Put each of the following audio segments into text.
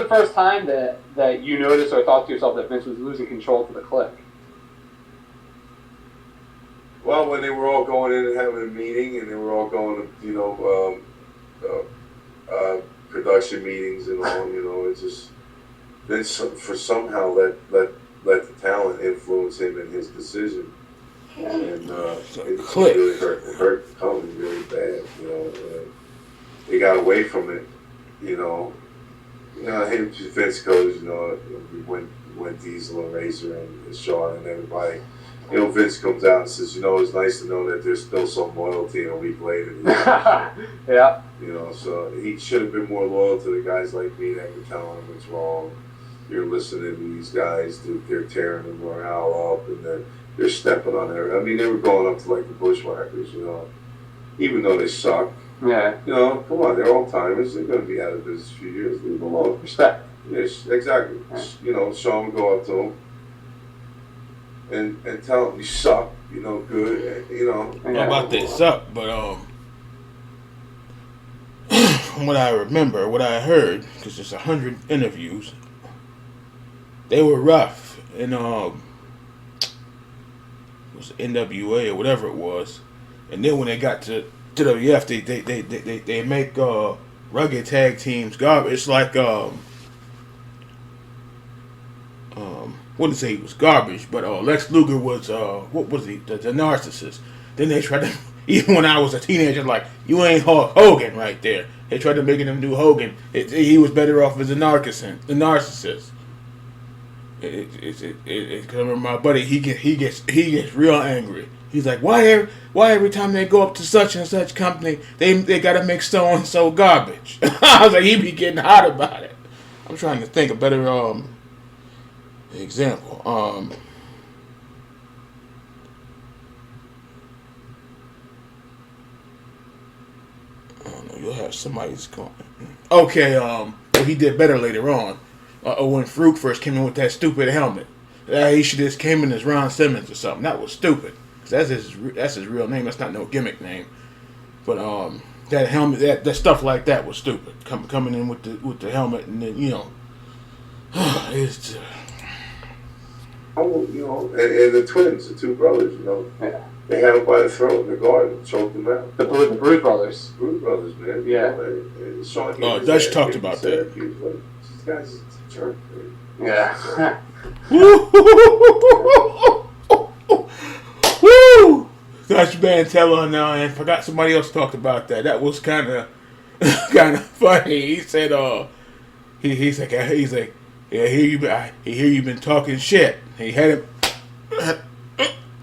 first time that you noticed or thought to yourself that Vince was losing control to the Kliq? Well, when they were all going in and having a meeting, and they were all going to, production meetings and all, it's just Vince for somehow let the talent influence him in his decision, and it really hurt the company really bad. They got away from it. Him, Vince goes, when Diesel and Razor and Shawn and everybody. Vince comes out and says, it's nice to know that there's still some loyalty, and a week later. Yeah. So he should have been more loyal to the guys like me that were telling him what's wrong. You're listening to these guys, they're tearing the morale up, and they're stepping on there. I mean, they were going up to like the Bushwhackers, even though they suck. Yeah. Come on, they're all timers. They're going to be out of business a few years. Leave them alone. Respect. Yes, exactly. Yeah. Shawn would go up to them. And tell them you suck, good, How about they suck? But from what I remember, what I heard, because there's 100 interviews, they were rough, and it was NWA or whatever it was, and then when they got to WF, they make rugged tag teams garbage. It's like wouldn't say he was garbage, but Lex Luger was what was he? The narcissist. Then they tried to, even when I was a teenager, like, you ain't Hulk Hogan right there. They tried to make him do Hogan. He was better off as a narcissist. I remember my buddy. He gets real angry. He's like, why every time they go up to such and such company, they gotta make so and so garbage. I was like, he be getting hot about it. I'm trying to think of better example. I don't know. You'll have somebody's going. Okay. Well, he did better later on. When Farouk first came in with that stupid helmet, he should just came in as Ron Simmons or something. That was stupid. Cause that's his real name. That's not no gimmick name. But that helmet, that stuff like that was stupid. Coming in with the helmet, and then it's. And the twins, the two brothers, Yeah. they had him by the throat in the garden, choked him out. The Bruce Brothers. Bruce Brothers, man. Yeah. Shawn Dutch talked about that. This guy's a jerk, man. Yeah. Woo! Dutch Mantella now, and forgot somebody else talked about that. That was kind of funny. He said, he's like, yeah, I hear you been talking shit. He had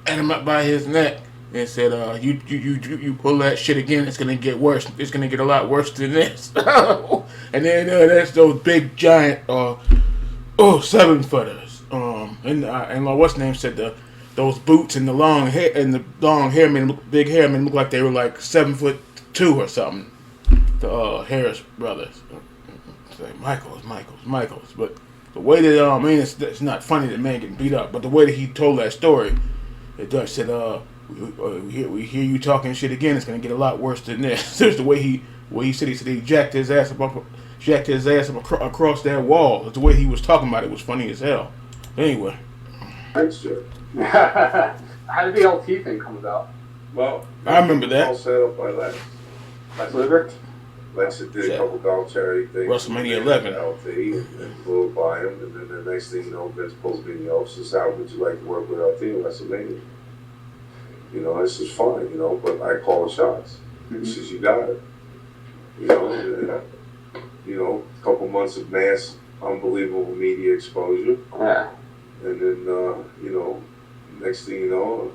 him up by his neck and said, you pull that shit again, it's gonna get worse. It's gonna get a lot worse than this. And then there's those big giant 7-footers. And what's name said those boots and the long hair big hair men look like they were like 7'2" or something. The Harris brothers. Say Michaels, but. The way that it's not funny that man getting beat up, but the way that he told that story, it does said, we hear you talking shit again. It's gonna get a lot worse than this. There's the way he said he jacked his ass up across that wall. That's the way he was talking about it was funny as hell. Anyway, Thanks, Joe. How did the LT thing come about? Well, I remember that. All set up by Lex. Lex Luger? Lex did a couple golf charity things. WrestleMania 11. LT and flew by him, and then the next thing you know, Vince pulls me in the office. How would you like to work with LT at WrestleMania? This is fine, but I call the shots. He says, you got it. A couple months of mass, unbelievable media exposure. Yeah. And then, next thing you know,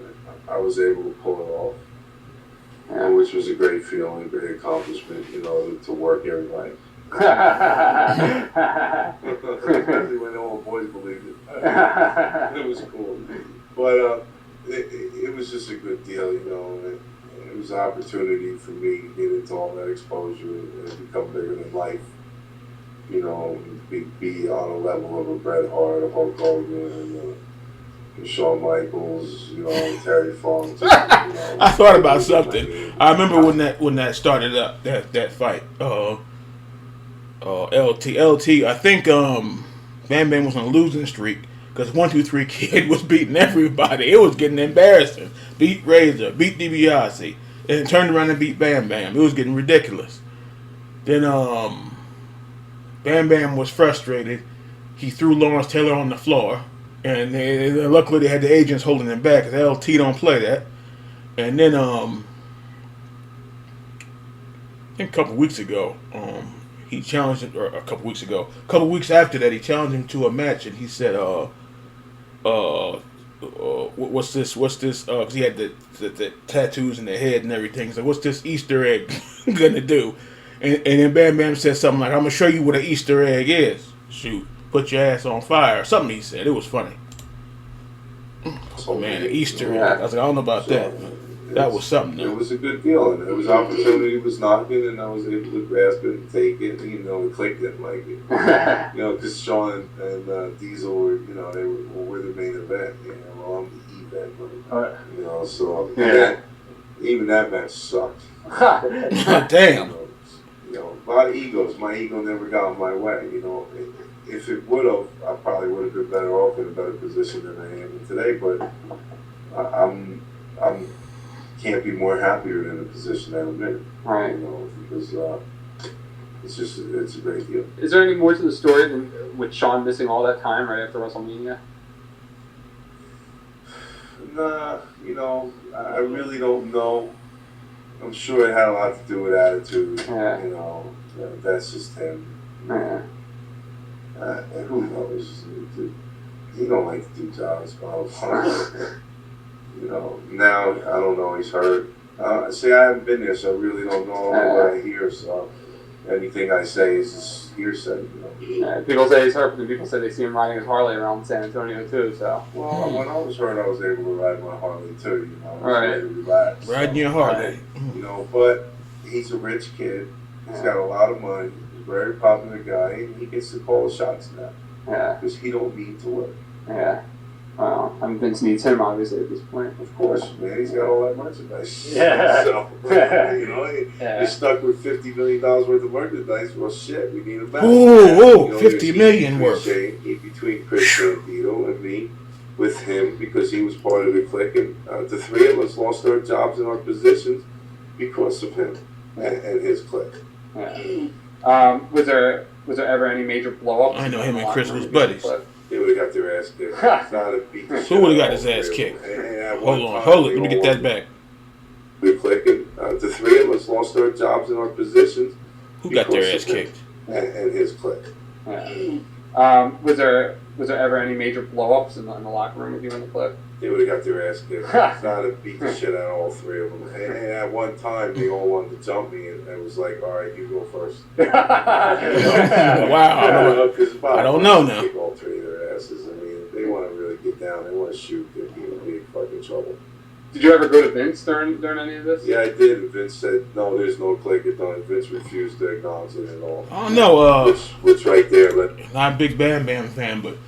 I was able to pull it off. Which was a great feeling, a great accomplishment, to work every night. Especially when all the boys believed it. It was cool. But it was just a good deal, It was an opportunity for me to get into all that exposure and become bigger than life. Be on a level of a Bret Hart, a Hulk Hogan, and Shawn Michaels, Terry Funk. I thought about something. I remember when that started up, that fight. LT. I think Bam Bam was on a losing streak because 123 Kid was beating everybody. It was getting embarrassing. Beat Razor, beat DiBiase, and turned around and beat Bam Bam. It was getting ridiculous. Then Bam Bam was frustrated. He threw Lawrence Taylor on the floor, and luckily they had the agents holding him back because LT don't play that. And then I think a couple weeks ago, he challenged him, or a couple weeks ago, a couple weeks after that, he challenged him to a match, and he said, what's this? Because he had the tattoos in the head and everything. He said, what's this Easter egg gonna do? And then Bam Bam said something like, I'm gonna show you what an Easter egg is. Shoot, put your ass on fire. Something he said. It was funny. Oh man, an Easter egg. I was like, I don't know about that. That was something. It was a good deal, and it was opportunity was knocking, and I was able to grasp it and take it. And, the Kliq didn't like it, because Sean and Diesel were, they were the main event. Well, I'm the event, so even that match sucked. Damn. A lot of egos. My ego never got in my way. If it would have, I probably would have been better off in a better position than I am today. But I'm can't be more happier than the position that I'm in. Right. Because it's a great deal. Is there any more to the story than with Sean missing all that time right after WrestleMania? Nah, I really don't know. I'm sure it had a lot to do with attitude. Yeah. That's just him. Yeah. And who knows? He don't like to do jobs, now I don't know. He's hurt. See, I haven't been there, so I really don't know what I hear. So anything I say is just hearsay. People say he's hurt, but people say they see him riding his Harley around San Antonio too. So. Well, when I was hurt, I was able to ride my Harley too. I was right. ready to relax. Riding your Harley. But he's a rich kid. He's got a lot of money. He's a very popular guy, and he gets to call the shots now. Yeah. Because he don't need to work. Yeah. Well, Vince needs him obviously at this point. Of course, man. He's got all that merchandise. Yeah. So, you're stuck with $50 million worth of merchandise. Well, shit, we need him back. Ooh, 50 million worth. Between Chris Santino and me, with him, because he was part of the Kliq, and the three of us lost our jobs and our positions because of him and his Kliq. Yeah. Was there ever any major blow ups? I know him and Chris was buddies. They would have got their ass kicked. Who would have got his ass kicked? Hold it. Let me get that back. The Kliq, the three of us lost our jobs and our positions. Who got their ass kicked? And his Kliq. Yeah. Was there ever any major blow ups in the locker room with you and the Kliq? They would have got their ass kicked. I'd beat the shit out of all three of them. And at one time, they all wanted to jump me, and it was like, all right, you go first. Wow. I don't know now. Kick all three of their asses. I mean, they want to really get down. They want to shoot. They're in big fucking trouble. Did you ever go to Vince during any of this? Yeah, I did. And Vince said, no, there's no Kliq at all. Vince refused to acknowledge it at all. Oh, no. Which right there. Not a big Bam Bam fan, but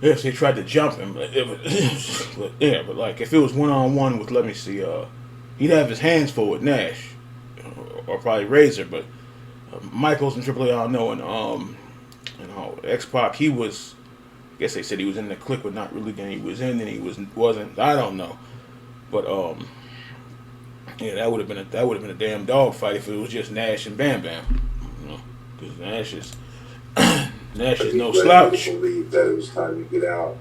yes, they tried to jump him. But like if it was one-on-one with, let me see, he'd have his hands full with Nash. Or probably Razor, but Michaels and Triple H, I don't know. And X-Pac, he was, I guess they said he was in the Kliq, but not really. Then he was in, and he wasn't. I don't know. But yeah, that would have been a damn dog fight if it was just Nash and Bam Bam, because Nash is no slouch. I believe that it was time to get out,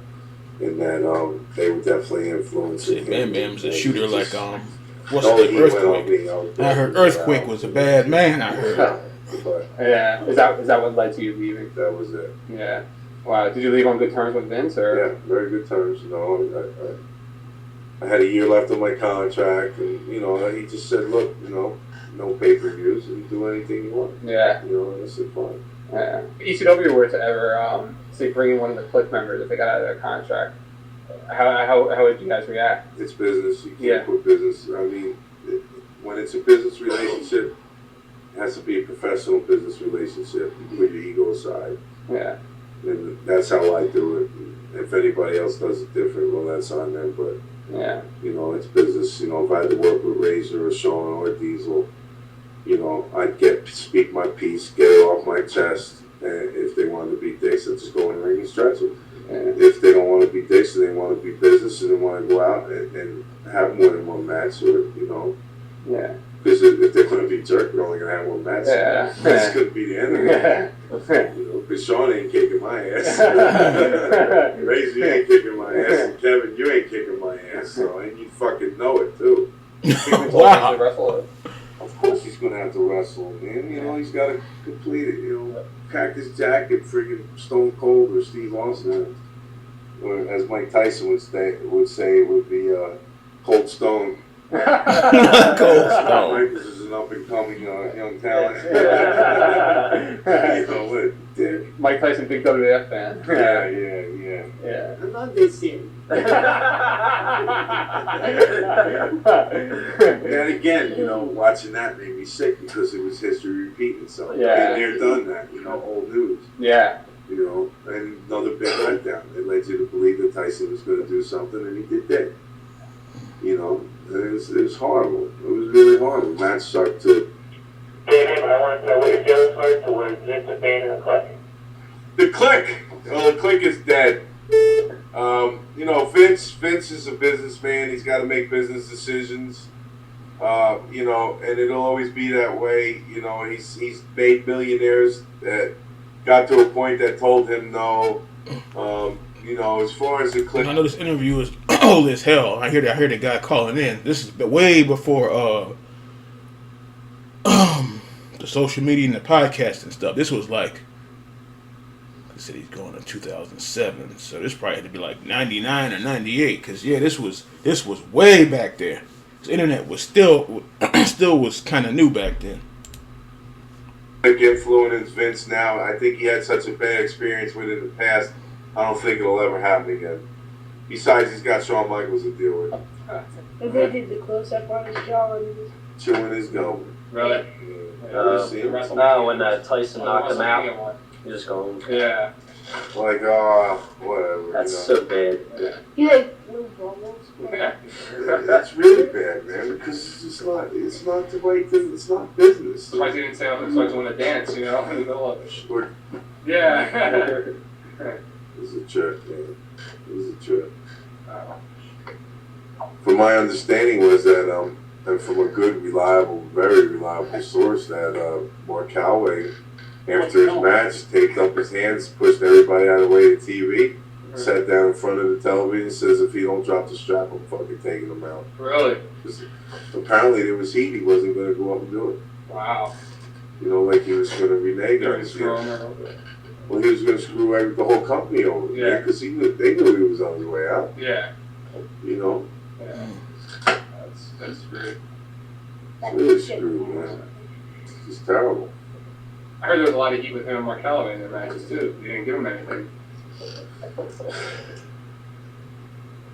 and that they were definitely influencing him. Bam Bam's a shooter like what's the Earthquake? I heard Earthquake was a bad man. I heard. Yeah, is that what led to you leaving? That was it. Yeah. Wow. Did you leave on good terms with Vince, or? Yeah, very good terms. I had a year left on my contract, and he just said, "Look, no pay-per-views, and do anything you want." Yeah. And I said, "Fine." Yeah. ECW were to ever say bring in one of the Kliq members if they got out of their contract, how would you guys react? It's business. You can't put business. I mean, when it's a business relationship, it has to be a professional business relationship. You put your ego aside. Yeah. And that's how I do it. If anybody else does it different, well, that's on them. But yeah, it's business. If I had to work with Razor or Sean or Diesel, you know, I'd speak my piece, get it off my chest, and if they wanted to be dicks, I'd just go in the ring and stretch them. And if they don't want to be dicks and they want to be business and they want to go out and have more than one match, or, you know. Yeah. Because if they're going to be jerk, we're only going to have one match. Yeah. This could be the end of it. You know, because Sean ain't kicking my ass. Razor, you ain't kicking my ass. And Kevin, you ain't kicking my ass. So, and you fucking know it, too. Wow. Of course he's going to have to wrestle, man. You know, he's got to complete it. You know, pack his jacket, friggin' Stone Cold or Steve Austin. Or as Mike Tyson would say, it would be Cold Stone. Cold Stone. Michaels is an up and coming young talent. You know what, dick. Mike Tyson, big WWF fan. Yeah. Yeah. I'm not this in. And again, you know, watching that made me sick because it was history repeating itself. Yeah. Been there, done that. You know, old news. Yeah. You know, and another big letdown. It led you to believe that Tyson was going to do something, and he did that. You know, it was horrible. It was really horrible. Match sucked too. David, I want to know what your feelings were towards Vince McMahon and the Kliq. The Kliq. Well, the Kliq is dead. You know, Vince is a businessman. He's got to make business decisions. You know, and it'll always be that way. You know, he's made millionaires that got to a point that told him no. You know, as far as the Kliq, I know this interview is old as hell. I hear the guy calling in. This is way before the social media and the podcast and stuff. This was like, he said he's going to 2007, so this probably had to be like 99 or 98. Cause yeah, this was way back there. The internet was still was kind of new back then. influence Vince now. I think he had such a bad experience with it in the past. I don't think it'll ever happen again. Besides, he's got Shawn Michaels to deal with. And they did the close-up on his jaw and his... Chewing his gum. Really? When Tyson knocked him out, he just going. Yeah. Like, whatever. That's you know. so bad. He like moved almost. Yeah. It's really bad, man, because it's not the right thing. It's not business. Surprised he didn't say I'm supposed to want to dance, you know, in the middle of it. Or, Yeah. it was a trip, man. It was a trip. Oh. From my understanding was that, and from a good, reliable, very reliable source, that Mark Calaway, after his match, taped up his hands, pushed everybody out of the way of the TV, sat down in front of the television, and says, if he don't drop the strap, I'm fucking taking him out. Really? Apparently there was heat. He wasn't going to go up and do it. Wow. You know, like he was going to renege on his Screw deal. him over. Well, he was going to screw the whole company over. Yeah. Because they knew he was on his way out. Yeah. You know? Yeah. That's great. It's really screwed, man. It's just terrible. I heard there was a lot of heat with him and Mark Calaway in their matches too. They didn't give him anything.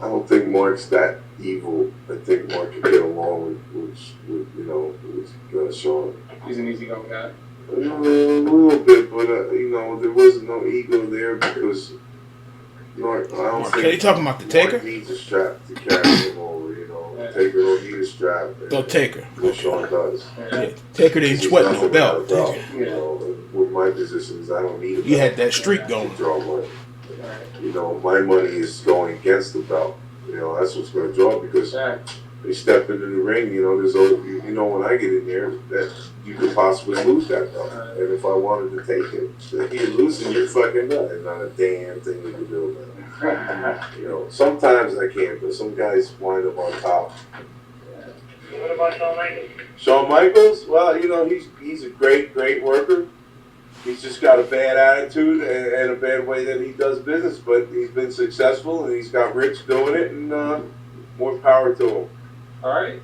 I don't think Mark's that evil. I think Mark can get along with Sean. He's an easygoing guy. A little bit, but you know, there wasn't no ego there because Mark. I don't think. Are you talking about the Taker? Mark needs a strap to carry him over. You know, Yeah. Taker don't need a strap. The Taker. What Sean does. Yeah. Taker didn't sweat no belt. Taker. You know, with my positions, I don't need a belt. You had that streak going. To draw money. You know, my money is going against the belt. You know, that's what's going to draw because Yeah. they step into the ring. You know, there's you know when I get in there that you could possibly lose that belt, and if I wanted to take it, you're losing. You're fucking done. There's not a damn thing you can do about it. You know, sometimes I can, but some guys wind up on top. What about Shawn Michaels? Shawn Michaels, well, you know, he's a great worker. He's just got a bad attitude and a bad way that he does business, but he's been successful and he's got rich doing it, and more power to him. All right.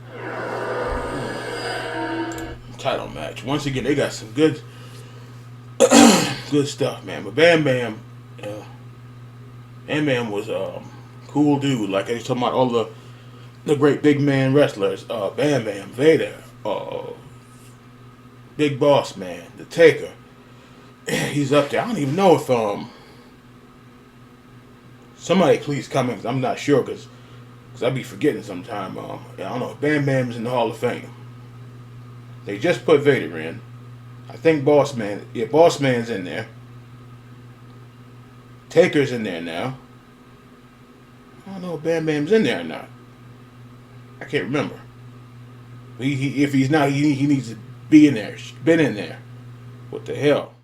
Title match. Once again, they got some good stuff, man. But Bam Bam was cool dude. Like I was talking about all the great big man wrestlers. Bam Bam, Vader, Big Boss Man, The Taker. He's up there. I don't even know if somebody please comment. I'm not sure because I be forgetting sometime. I don't know if Bam Bam is in the Hall of Fame. They just put Vader in. I think Boss Man. Yeah, Boss Man's in there. Taker's in there now. I don't know if Bam Bam's in there or not. I can't remember. If he's not, he needs to be in there. Been in there. What the hell?